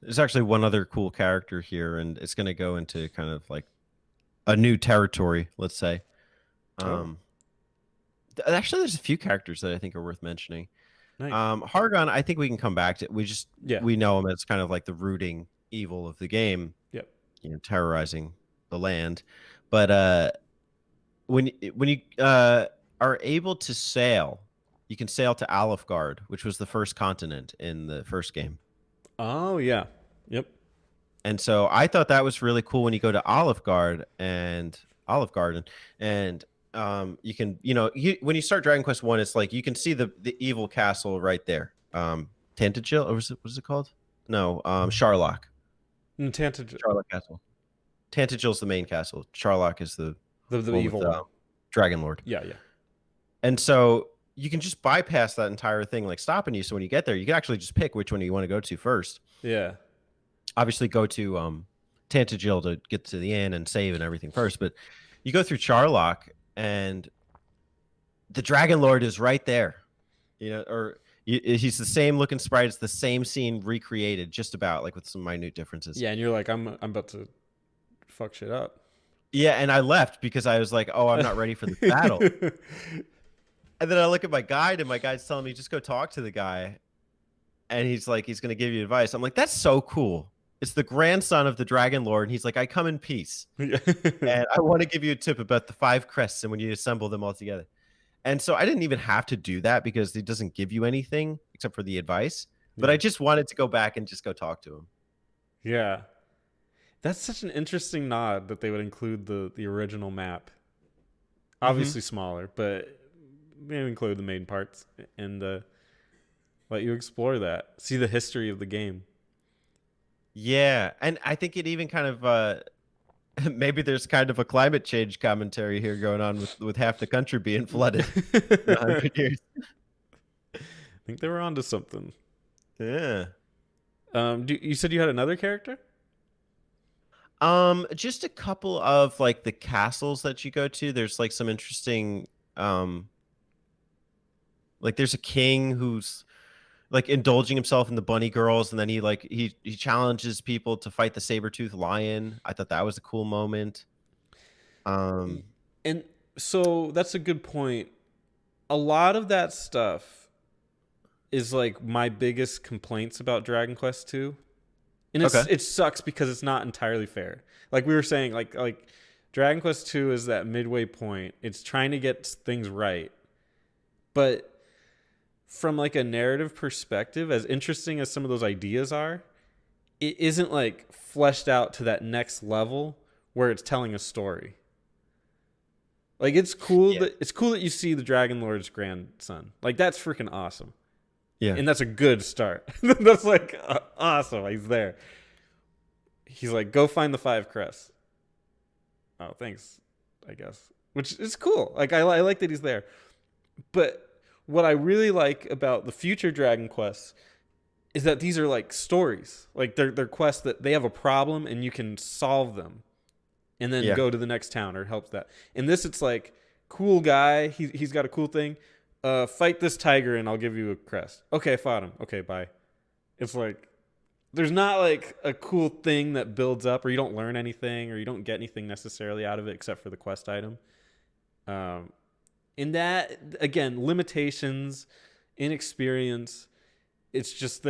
There's actually one other cool character here, and it's going to go into kind of like a new territory, let's say. Oh, Um, Actually, there's a few characters that I think are worth mentioning. nice. Hargon, I think we can come back to. Yeah. We know him as kind of like the rooting evil of the game, Yep. terrorizing the land. But when you are able to sail, you can sail to Alefgard, which was the first continent in the first game. Oh, yeah. Yep. And so I thought that was really cool when you go to Olive Garden, and you can, when you start Dragon Quest One, it's like you can see the evil castle right there. Tantagil, or what is it called? No, Sharlock. Tantagel, Sharlock Castle. Tantagil's the main castle. Sharlock is the the one with evil one. Dragon Lord. Yeah, yeah. And so you can just bypass that entire thing, like stopping you. So when you get there, you can actually just pick which one you want to go to first. Yeah. Obviously, go to Tantagil to get to the inn and save and everything first. But you go through Charlock, and the Dragon Lord is right there. He's the same looking sprite. It's the same scene recreated, just about, like, with some minute differences. Yeah, and you're like, I'm about to fuck shit up. Yeah, and I left because I was like, oh, I'm not ready for this battle. And then I look at my guide, and my guide's telling me, just go talk to the guy. And he's like, he's going to give you advice. I'm like, that's so cool. It's the grandson of the Dragon Lord. And he's like, I come in peace. And I want to give you a tip about the 5 crests and when you assemble them all together. And so I didn't even have to do that because it doesn't give you anything except for the advice. But Yeah. I just wanted to go back and just go talk to him. Yeah. That's such an interesting nod that they would include the original map. Obviously smaller, but maybe include the main parts and let you explore that. See the history of the game. Yeah. And I think it even kind of maybe there's kind of a climate change commentary here going on with half the country being flooded in 100 years. I think they were onto something. Yeah. You said you had another character? Just a couple of like the castles that you go to. There's like some interesting, like there's a king who's like indulging himself in the bunny girls, and then he challenges people to fight the saber-toothed lion. I thought that was a cool moment. Um, And so that's a good point. A lot of that stuff is like my biggest complaints about Dragon Quest 2. And okay. it sucks because it's not entirely fair. Like we were saying, like Dragon Quest 2 is that midway point. It's trying to get things right. But from like a narrative perspective, as interesting as some of those ideas are, it isn't like fleshed out to that next level where it's telling a story. Like it's cool Yeah. that you see the Dragon Lord's grandson. Like that's freaking awesome. Yeah. And that's a good start. That's like awesome. He's there. He's like, go find the 5 crests. Oh, thanks, I guess. Which is cool. Like I like that he's there. But what I really like about the future Dragon Quests is that these are like stories. Like they're quests that they have a problem and you can solve them, and then go to the next town or help that. In this, it's like cool guy. He's got a cool thing. Fight this tiger and I'll give you a crest. Okay, I fought him. Okay, bye. It's like there's not like a cool thing that builds up, or you don't learn anything, or you don't get anything necessarily out of it except for the quest item. In that, again, limitations, inexperience. It's just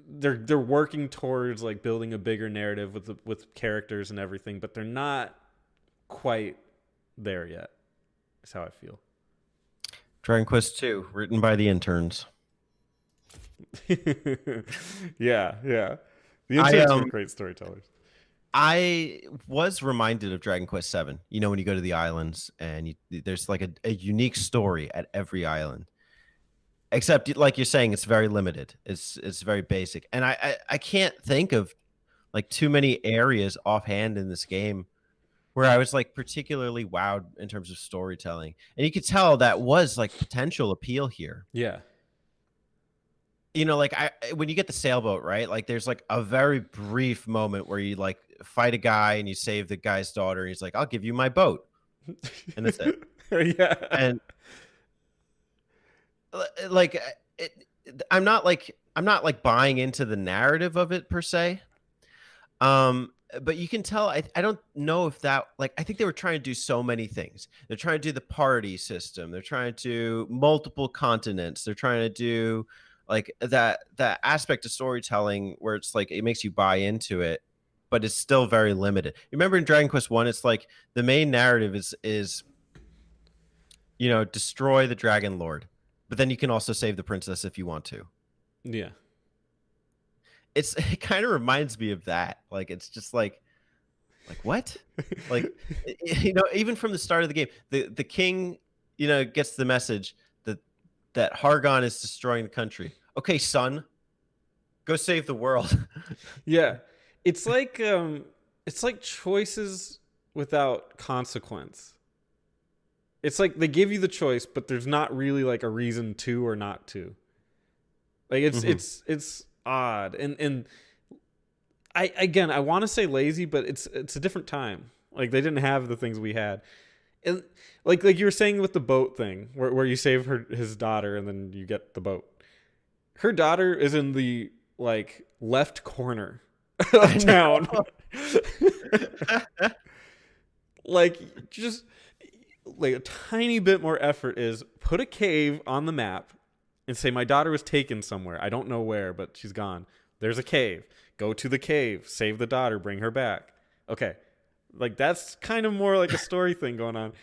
they're working towards like building a bigger narrative with characters and everything, but they're not quite there yet. Is how I feel. Dragon Quest 2, written by the interns. Yeah. The interns are great storytellers. I was reminded of Dragon Quest 7. You know, when you go to the islands and there's like a unique story at every island. Except, like you're saying, it's very limited. It's very basic, and I can't think of like too many areas offhand in this game where I was like particularly wowed in terms of storytelling, and you could tell that was like potential appeal here. Yeah. Like when you get the sailboat, right? Like there's like a very brief moment where you like fight a guy and you save the guy's daughter. And he's like, "I'll give you my boat," and that's it. Yeah. And like I'm not like buying into the narrative of it per se. But you can tell. I don't know if that like I think they were trying to do so many things. They're trying to do the party system. They're trying to do multiple continents. They're trying to do like that aspect of storytelling where it's like it makes you buy into it, but it's still very limited. You remember in Dragon Quest One, it's like the main narrative is destroy the Dragon Lord, but then you can also save the princess if you want to. Yeah. It kind of reminds me of that. Like it's just like what? Like even from the start of the game, the king gets the message that Hargon is destroying the country. Okay, son, go save the world. Yeah. It's like choices without consequence. It's like they give you the choice, but there's not really like a reason to or not to. Like it's odd. And I want to say lazy, but it's a different time. Like they didn't have the things we had. And like you were saying with the boat thing, where you save his daughter and then you get the boat. Her daughter is in the like left corner of town. Like just like a tiny bit more effort is put a cave on the map and say my daughter was taken somewhere. I don't know where, but she's gone. There's a cave. Go to the cave, save the daughter, bring her back. Okay. Like that's kind of more like a story thing going on.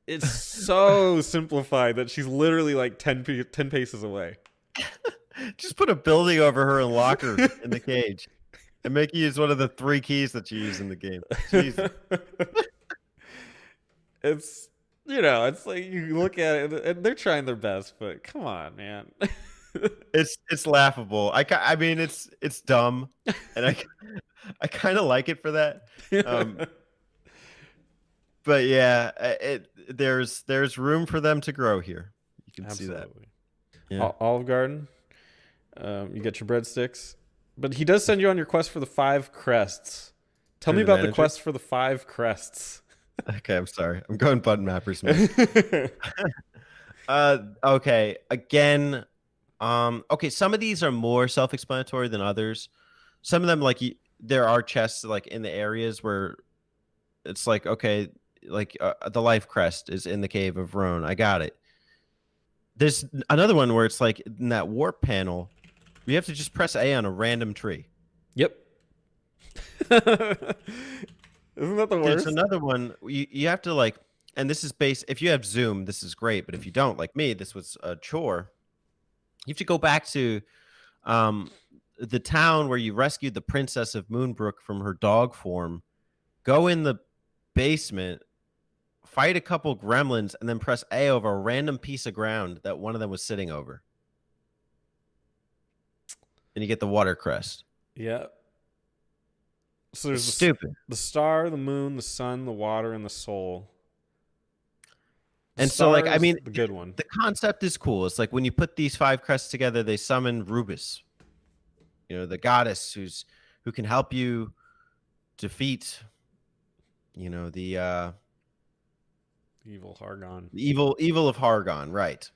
It's so simplified that she's literally like 10 paces away. Just put a building over her and lock her in the cage. And make you use one of the 3 keys that you use in the game. Jesus. It's it's like you look at it and they're trying their best, but come on, man. It's laughable. I mean it's dumb, and I kind of like it for that. But yeah, there's room for them to grow here. You can see that. Yeah. Olive Garden. You get your breadsticks, but he does send you on your quest for the 5 crests. Tell me about the quest for the 5 crests. Okay, I'm sorry. I'm going button mappers, man. Okay. Again, okay, some of these are more self-explanatory than others. Some of them, like, there are chests, like, in the areas where it's like, okay, like, the life crest is in the cave of Roan. I got it. There's another one where it's like, in that warp panel, you have to just press A on a random tree. Yep. Isn't that the worst? There's another one you have to like, and this is based. If you have Zoom, this is great. But if you don't, like me, this was a chore. You have to go back to the town where you rescued the princess of Moonbrook from her dog form. Go in the basement, fight a couple gremlins, and then press A over a random piece of ground that one of them was sitting over. And you get the water crest. Yeah. So there's the star, the moon, the sun, the water, and the soul. And so, like, I mean, the good one. The concept is cool. It's like when you put these 5 crests together, they summon Rubis, the goddess who can help you defeat, the evil Hargon. Evil of Hargon, right?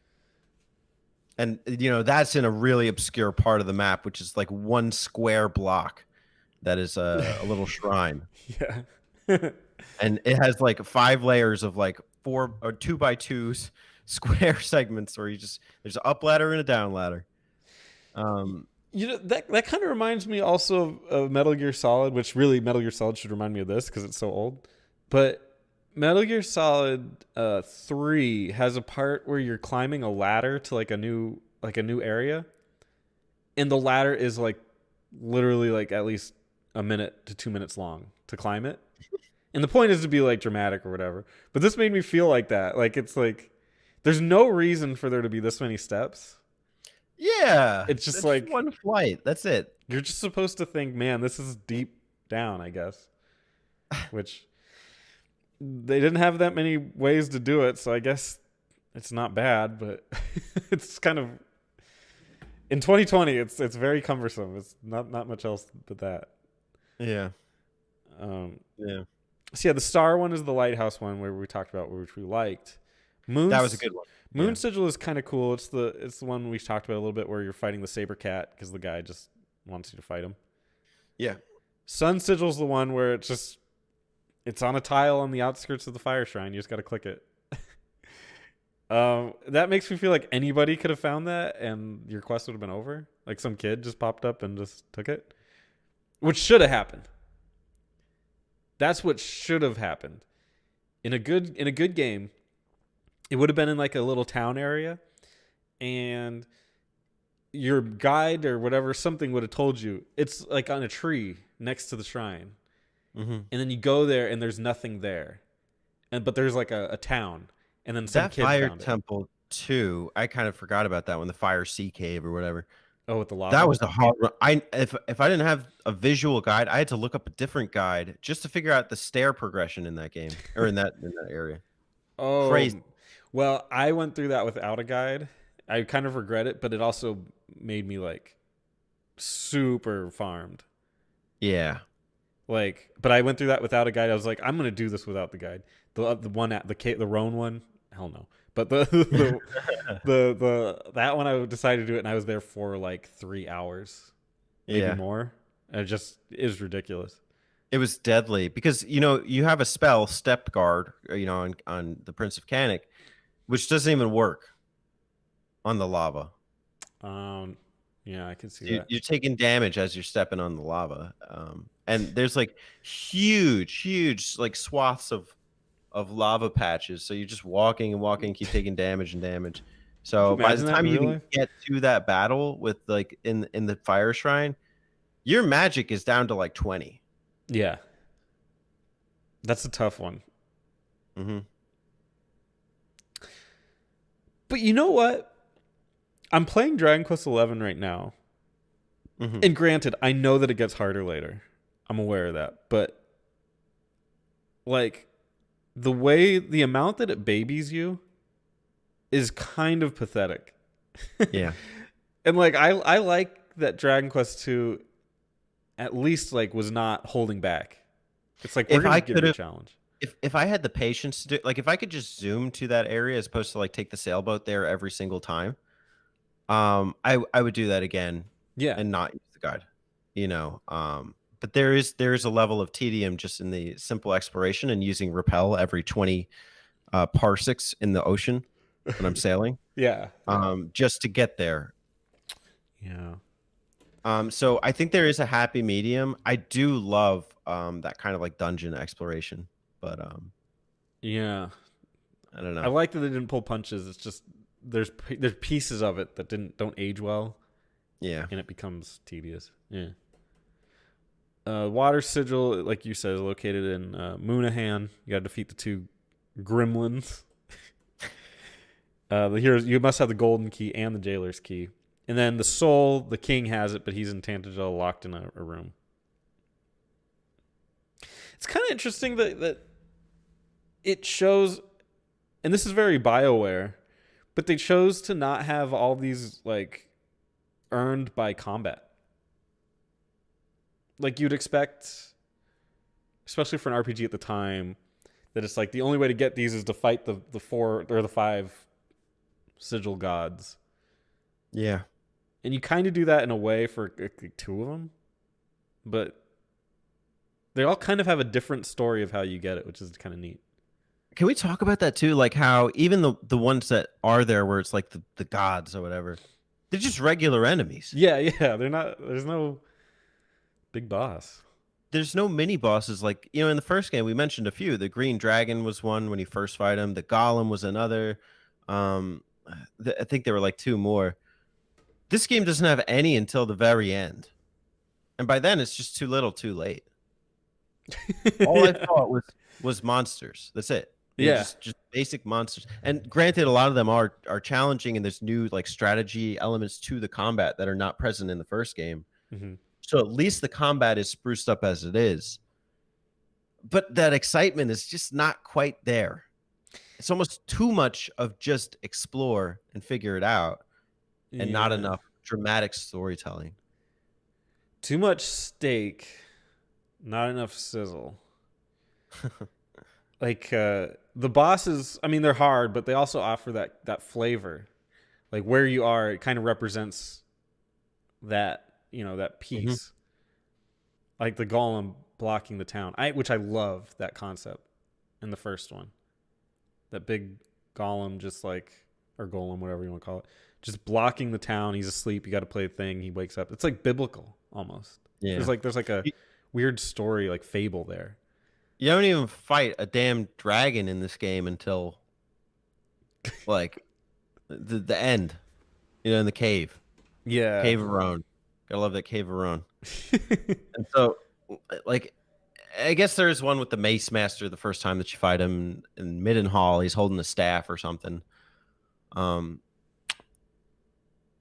And that's in a really obscure part of the map, which is like one square block. That is a little shrine. Yeah. And it has like 5 layers of like 4 or 2x2s square segments where there's an up ladder and a down ladder. That kind of reminds me also of Metal Gear Solid, which really Metal Gear Solid should remind me of this because it's so old. But Metal Gear Solid 3 has a part where you're climbing a ladder to like a new area, and the ladder is like literally like at least a minute to 2 minutes long to climb it. And the point is to be like dramatic or whatever. But this made me feel like that. Like it's like there's no reason for there to be this many steps. Yeah. It's just like one flight. That's it. You're just supposed to think, man, this is deep down, I guess. Which they didn't have that many ways to do it, so I guess it's not bad, but it's kind of in 2020 it's very cumbersome. It's not much else but that. Yeah. Yeah. So yeah, the star one is the lighthouse one where we talked about, which we liked. That was a good one. Moon Sigil is kind of cool. It's the one we talked about a little bit wit where you're fighting the saber cat because the guy just wants you to fight him. Yeah. Sun Sigil's the one where it's on a tile on the outskirts of the fire shrine. You just got to click it. That makes me feel like anybody could have found that and your quest would have been over. Like some kid just popped up and just took it, which should have happened. That's what should have happened. In a good game, it would have been in like a little town area, and your guide or whatever, something would have told you it's like on a tree next to the shrine. Mm-hmm. And then you go there and there's nothing there. But there's like a town. And then some That kid fire found it. temple too. I kind of forgot about that one. The fire sea cave or whatever. Oh, with the lava. That was a hard one. If I didn't have a visual guide, I had to look up a different guide just to figure out the stair progression in that game or in that area. Oh, Crazy. well, I went through that without a guide. I kind of regret it, but it also made me like super farmed. Yeah. Like, but I went through that without a guide. I was like, I'm gonna do this without the guide. The one at the Roan one, hell no. But the that one I decided to do it, and I was there for like 3 hours, maybe more. And it is ridiculous. It was deadly because you have a spell step guard, on the Prince of Canic, which doesn't even work on the lava. Yeah, I can see that. You're taking damage as you're stepping on the lava, and there's like huge like swaths of lava patches. So you're just walking and walking, keep taking damage and damage. So by the time you even get to that battle with like in the fire shrine, your magic is down to like 20. Yeah, that's a tough one. Mm-hmm. But you know what? I'm playing Dragon Quest XI right now. Mm-hmm. And granted, I know that it gets harder later. I'm aware of that. But like the amount that it babies you is kind of pathetic. Yeah. And like I like that Dragon Quest II at least like was not holding back. It's like we're gonna give it a challenge. If I had the patience to do, like if I could just zoom to that area as opposed to like take the sailboat there every single time, I would do that again. Yeah. And not use the guide. But there is a level of tedium just in the simple exploration and using repel every 20 parsecs in the ocean when I'm sailing. Yeah. Just to get there. Yeah. So I think there is a happy medium. I do love that kind of like dungeon exploration, but yeah, I don't know. I like that they didn't pull punches. It's just there's pieces of it that don't age well. Yeah, and it becomes tedious. Yeah. Water sigil, like you said, is located in Moonahan. You got to defeat the 2 gremlins. The heroes, you must have the golden key and the jailer's key. And then the soul, the king has it, but he's in Tantagel, locked in a room. It's kind of interesting that it shows, and this is very BioWare, but they chose to not have all these like earned by combat. Like you'd expect, especially for an RPG at the time, that it's like the only way to get these is to fight the 4 or the 5 sigil gods. Yeah. And you kind of do that in a way for 2 of them, but they all kind of have a different story of how you get it, which is kind of neat. Can we talk about that too? Like how even the ones that are there where it's like the gods or whatever, they're just regular enemies. Yeah, they're not. There's no big boss. There's no mini bosses like in the first game we mentioned a few. The green dragon was one when you first fight him. The golem was another. I think there were like 2 more. This game doesn't have any until the very end. And by then, it's just too little, too late. All I thought was monsters. That's it. Just basic monsters. And granted, a lot of them are challenging, and there's new like strategy elements to the combat that are not present in the first game. Mm-hmm. So at least the combat is spruced up as it is. But that excitement is just not quite there. It's almost too much of just explore and figure it out. And not enough dramatic storytelling. Too much steak, not enough sizzle. Like the bosses, I mean, they're hard, but they also offer that flavor. Like where you are, it kind of represents that, that piece. like the golem blocking the town. Which I love that concept in the first one. That big golem just like, or golem, whatever you want to call it, just blocking the town. He's asleep. You got to play a thing. He wakes up. It's like biblical almost. Yeah. There's like a weird story, like fable there. You don't even fight a damn dragon in this game until like the end. You know, in the cave. Yeah. Cave of Roan. Gotta love that Cave of Roan. And so, like, I guess there's one with the Mace Master the first time that you fight him in Middenhall. He's holding a staff or something.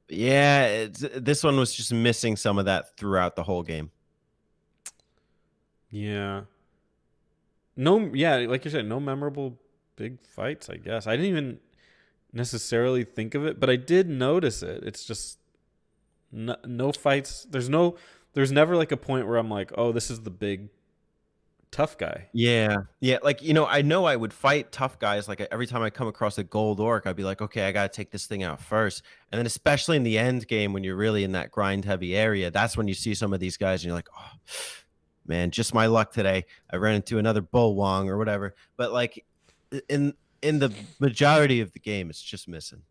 Yeah, this one was just missing some of that throughout the whole game. Yeah. No, yeah, like you said, no memorable big fights, I guess. I didn't even necessarily think of it, but I did notice it. It's just no fights. There's never like a point where I'm like, oh, this is the big tough guy. Yeah. Yeah. Like, you know I would fight tough guys. Like every time I come across a gold orc, I'd be like, okay, I got to take this thing out first. And then especially in the end game, when you're really in that grind heavy area, that's when you see some of these guys and you're like, oh man, just my luck today. I ran into another bullwong or whatever. But like in the majority of the game, it's just missing.